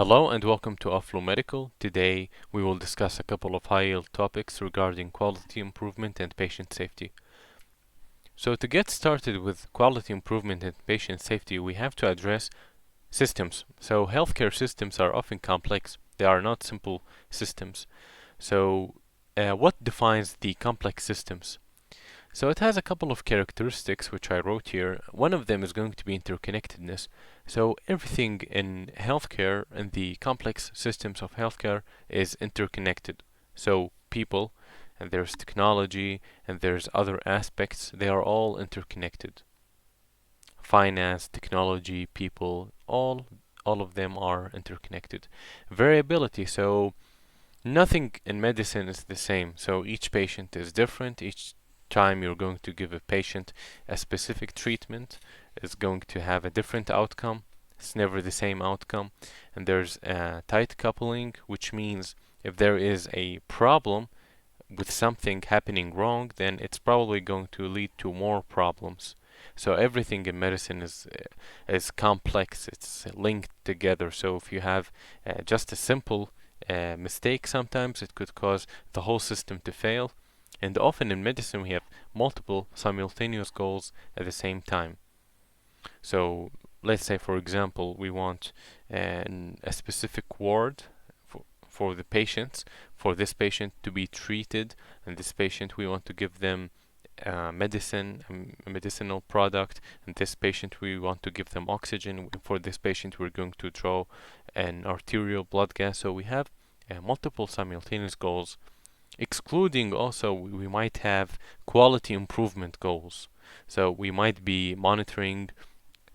Hello and welcome to OffBlueMedical. Today we will discuss a couple of high-yield topics regarding quality improvement and patient safety. So to get started with quality improvement and patient safety, we have to address systems. So healthcare systems are often complex. They are not simple systems. So what defines the complex systems? So it has a couple of characteristics which I wrote here. One of them is going to be interconnectedness. So everything in healthcare and the complex systems of healthcare is interconnected. So people, and there's technology, and there's other aspects, they are all interconnected. Finance, technology, people, all of them are interconnected. Variability, so nothing in medicine is the same. So each patient is different. Each time you're going to give a patient a specific treatment is going to have a different outcome. It's never the same outcome. And there's a tight coupling, which means if there is a problem with something happening wrong, then it's probably going to lead to more problems. So everything in medicine is complex. It's linked together. So if you have just a simple mistake, sometimes it could cause the whole system to fail. And often in medicine, we have multiple simultaneous goals at the same time. So let's say, for example, we want a specific ward for the patients, for this patient to be treated, and this patient we want to give them medicine, a medicinal product, and this patient we want to give them oxygen. For this patient, we're going to draw an arterial blood gas. So we have multiple simultaneous goals, excluding also we might have quality improvement goals. So we might be monitoring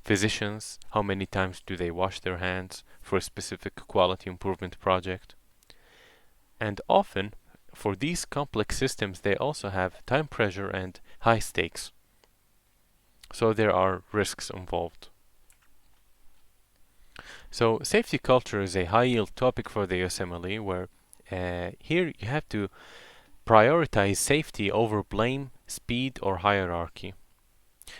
physicians, how many times do they wash their hands for a specific quality improvement project. And often, for these complex systems, they also have time pressure and high stakes. So there are risks involved. So safety culture is a high-yield topic for the USMLE, where here you have to prioritize safety over blame, speed, or hierarchy.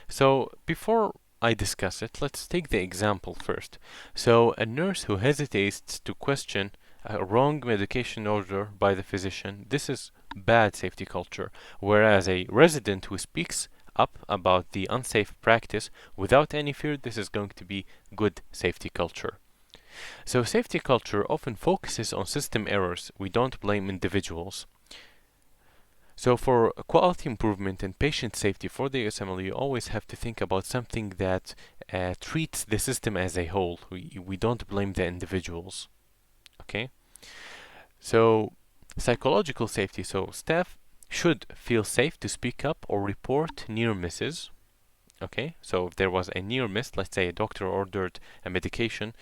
So before I discuss it, let's take the example first. So a nurse who hesitates to question a wrong medication order by the physician, this is bad safety culture. Whereas a resident who speaks up about the unsafe practice without any fear, this is going to be good safety culture. So safety culture often focuses on system errors. We don't blame individuals. So for quality improvement and patient safety for the USMLE, you always have to think about something that treats the system as a whole. We don't blame the individuals. Okay? So psychological safety. So staff should feel safe to speak up or report near misses. Okay, so if there was a near miss, let's say a doctor ordered a medication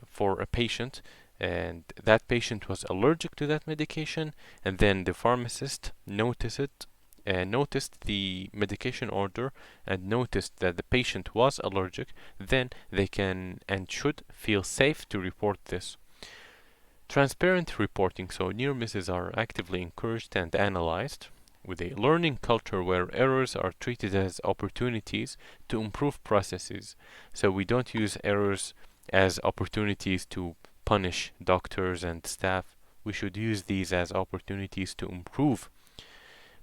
for a patient, and that patient was allergic to that medication, and then the pharmacist noticed the medication order and noticed that the patient was allergic, then they can and should feel safe to report this. Transparent reporting, so near misses are actively encouraged and analyzed, with a learning culture where errors are treated as opportunities to improve processes. So we don't use errors as opportunities to punish doctors and staff. We should use these as opportunities to improve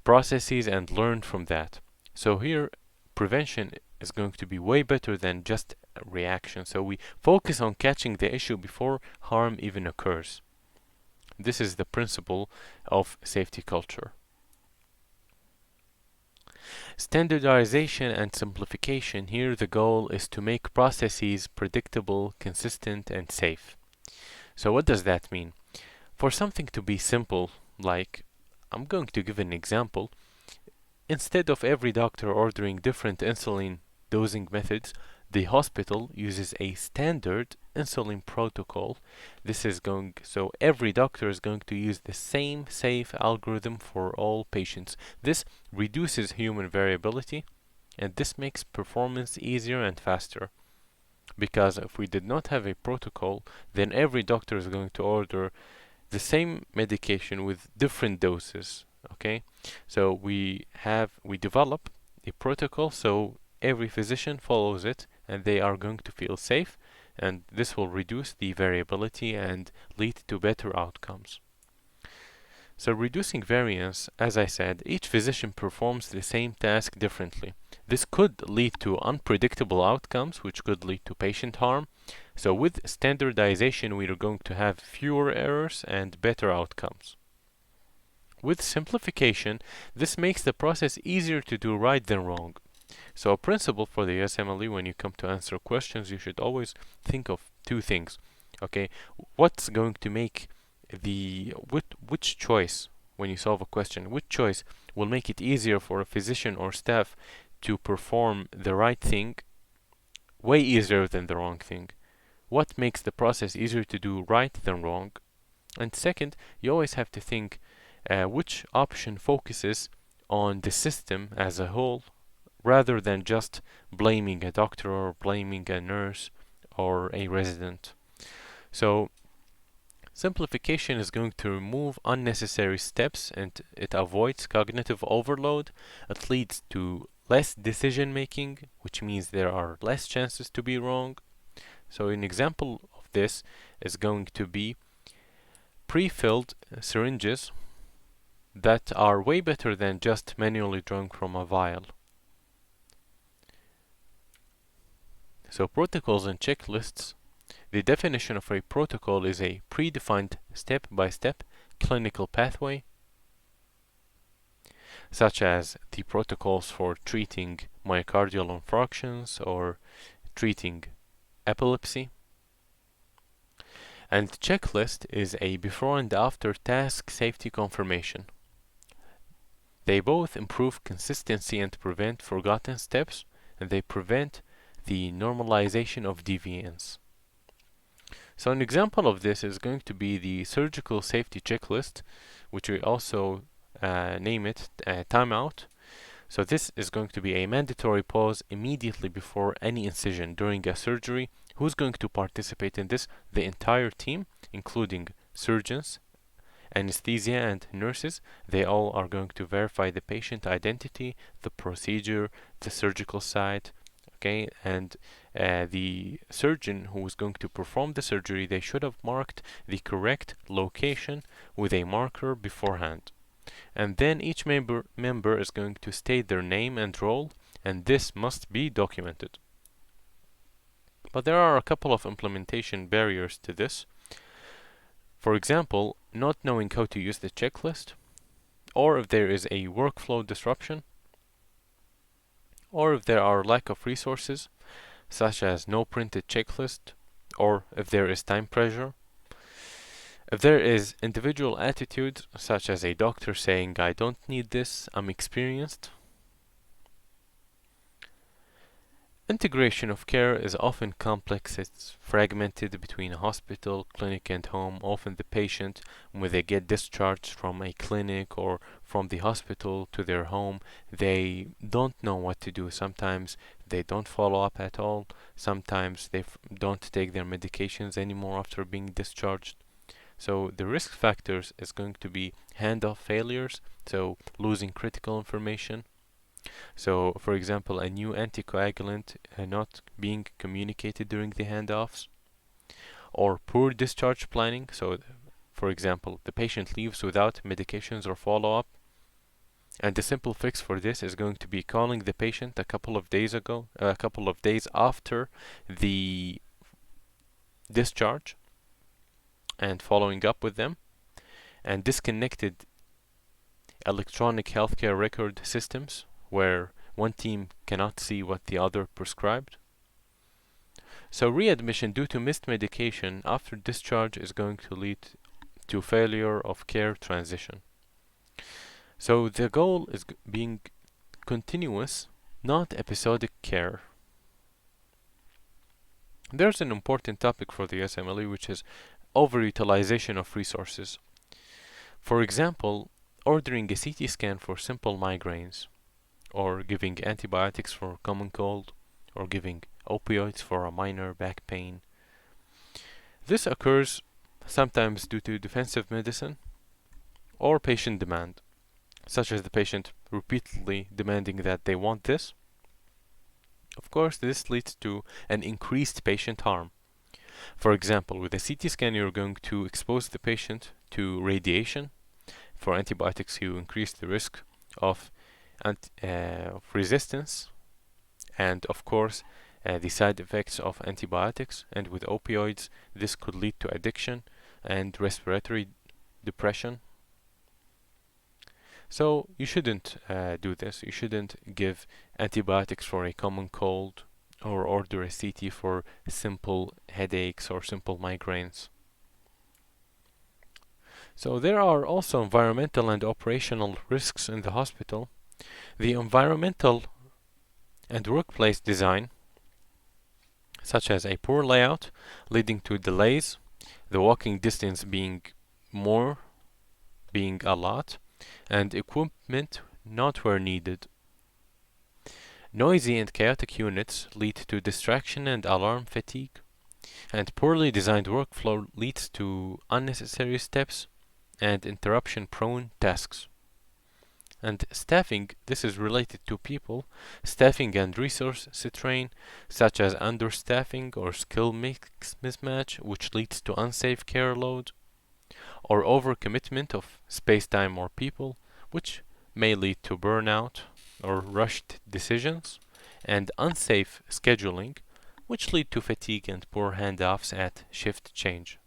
processes and learn from that. So here, prevention is going to be way better than just reaction. So we focus on catching the issue before harm even occurs. This is the principle of safety culture. Standardization and simplification. Here the goal is to make processes predictable, consistent, and safe. So what does that mean? For something to be simple, like I'm going to give an example. Instead of every doctor ordering different insulin dosing methods, the hospital uses a standard insulin protocol. So every doctor is going to use the same safe algorithm for all patients. This reduces human variability, and this makes performance easier and faster. Because if we did not have a protocol, then every doctor is going to order the same medication with different doses. Okay, so we develop a protocol so every physician follows it and they are going to feel safe and this will reduce the variability and lead to better outcomes. So reducing variance, as I said, each physician performs the same task differently. This could lead to unpredictable outcomes, which could lead to patient harm. So with standardization, we are going to have fewer errors and better outcomes. With simplification, this makes the process easier to do right than wrong. So a principle for the USMLE, when you come to answer questions, you should always think of two things. Okay, what's going to make which choice, when you solve a question, which choice will make it easier for a physician or staff to perform the right thing way easier than the wrong thing? What makes the process easier to do right than wrong? And second, you always have to think which option focuses on the system as a whole rather than just blaming a doctor or blaming a nurse or a resident. So simplification is going to remove unnecessary steps and it avoids cognitive overload. It leads to less decision making, which means there are less chances to be wrong. So an example of this is going to be pre-filled syringes that are way better than just manually drawing from a vial. So protocols and checklists. The definition of a protocol is a predefined step-by-step clinical pathway, such as the protocols for treating myocardial infarctions or treating epilepsy. And checklist is a before and after task safety confirmation. They both improve consistency and prevent forgotten steps, and they prevent the normalization of deviance. So an example of this is going to be the surgical safety checklist, which we also name it timeout. So this is going to be a mandatory pause immediately before any incision during a surgery. Who's going to participate in this? The entire team, including surgeons, anesthesia, and nurses. They all are going to verify the patient identity, the procedure, the surgical site, okay, and the surgeon who is going to perform the surgery, they should have marked the correct location with a marker beforehand. And then each member is going to state their name and role, and this must be documented. But there are a couple of implementation barriers to this. For example, not knowing how to use the checklist, or if there is a workflow disruption, or if there are lack of resources, such as no printed checklist, or if there is time pressure. If there is individual attitude, such as a doctor saying, I don't need this, I'm experienced. Integration of care is often complex. It's fragmented between a hospital, clinic, and home. Often the patient, when they get discharged from a clinic or from the hospital to their home, they don't know what to do. Sometimes they don't follow up at all. Sometimes they don't take their medications anymore after being discharged. So the risk factors is going to be handoff failures, so losing critical information. So, for example, a new anticoagulant not being communicated during the handoffs, or poor discharge planning. So, for example, the patient leaves without medications or follow-up, and the simple fix for this is going to be calling the patient a couple of days after the discharge and following up with them, and disconnected electronic healthcare record systems where one team cannot see what the other prescribed. So readmission due to missed medication after discharge is going to lead to failure of care transition. So the goal is being continuous, not episodic care. There's an important topic for the USMLE, which is overutilization of resources. For example, ordering a CT scan for simple migraines, or giving antibiotics for common cold, or giving opioids for a minor back pain. This occurs sometimes due to defensive medicine or patient demand, such as the patient repeatedly demanding that they want this. Of course, this leads to an increased patient harm. For example, with a CT scan, you're going to expose the patient to radiation. For antibiotics, you increase the risk of resistance and, of course, the side effects of antibiotics. And with opioids, this could lead to addiction and respiratory depression. So you shouldn't do this. You shouldn't give antibiotics for a common cold or order a CT for simple headaches or simple migraines. So there are also environmental and operational risks in the hospital. The environmental and workplace design, such as a poor layout leading to delays, the walking distance being a lot, and equipment not where needed. Noisy and chaotic units lead to distraction and alarm fatigue, and poorly designed workflow leads to unnecessary steps and interruption-prone tasks. And staffing, this is related to people, staffing and resource strain, such as understaffing or skill mix mismatch, which leads to unsafe care load, or overcommitment of space, time, or people, which may lead to burnout or rushed decisions, and unsafe scheduling, which lead to fatigue and poor handoffs at shift change.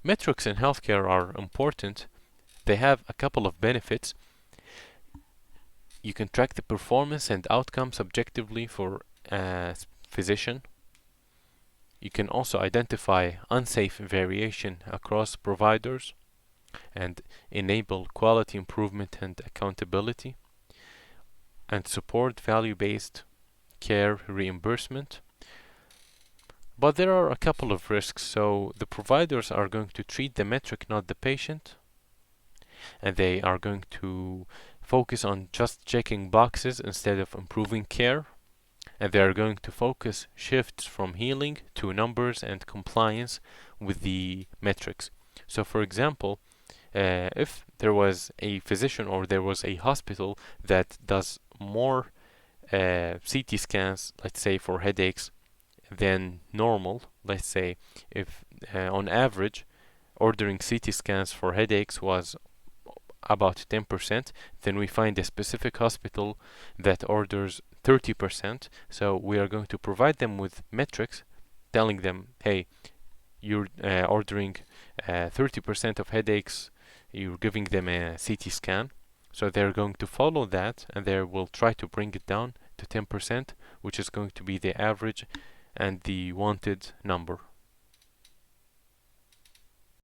Metrics in healthcare are important. They have a couple of benefits. You can track the performance and outcomes objectively for a physician. You can also identify unsafe variation across providers and enable quality improvement and accountability, and support value-based care reimbursement. But there are a couple of risks. So the providers are going to treat the metric, not the patient, and they are going to focus on just checking boxes instead of improving care, and they are going to focus shifts from healing to numbers and compliance with the metrics. So for example, if there was a physician or there was a hospital that does more CT scans, let's say for headaches, than normal, let's say if on average ordering CT scans for headaches was about 10%, then we find a specific hospital that orders 30%. So we are going to provide them with metrics telling them, hey, you're ordering 30% of headaches, you're giving them a CT scan. So they're going to follow that, and they will try to bring it down to 10%, which is going to be the average and the wanted number.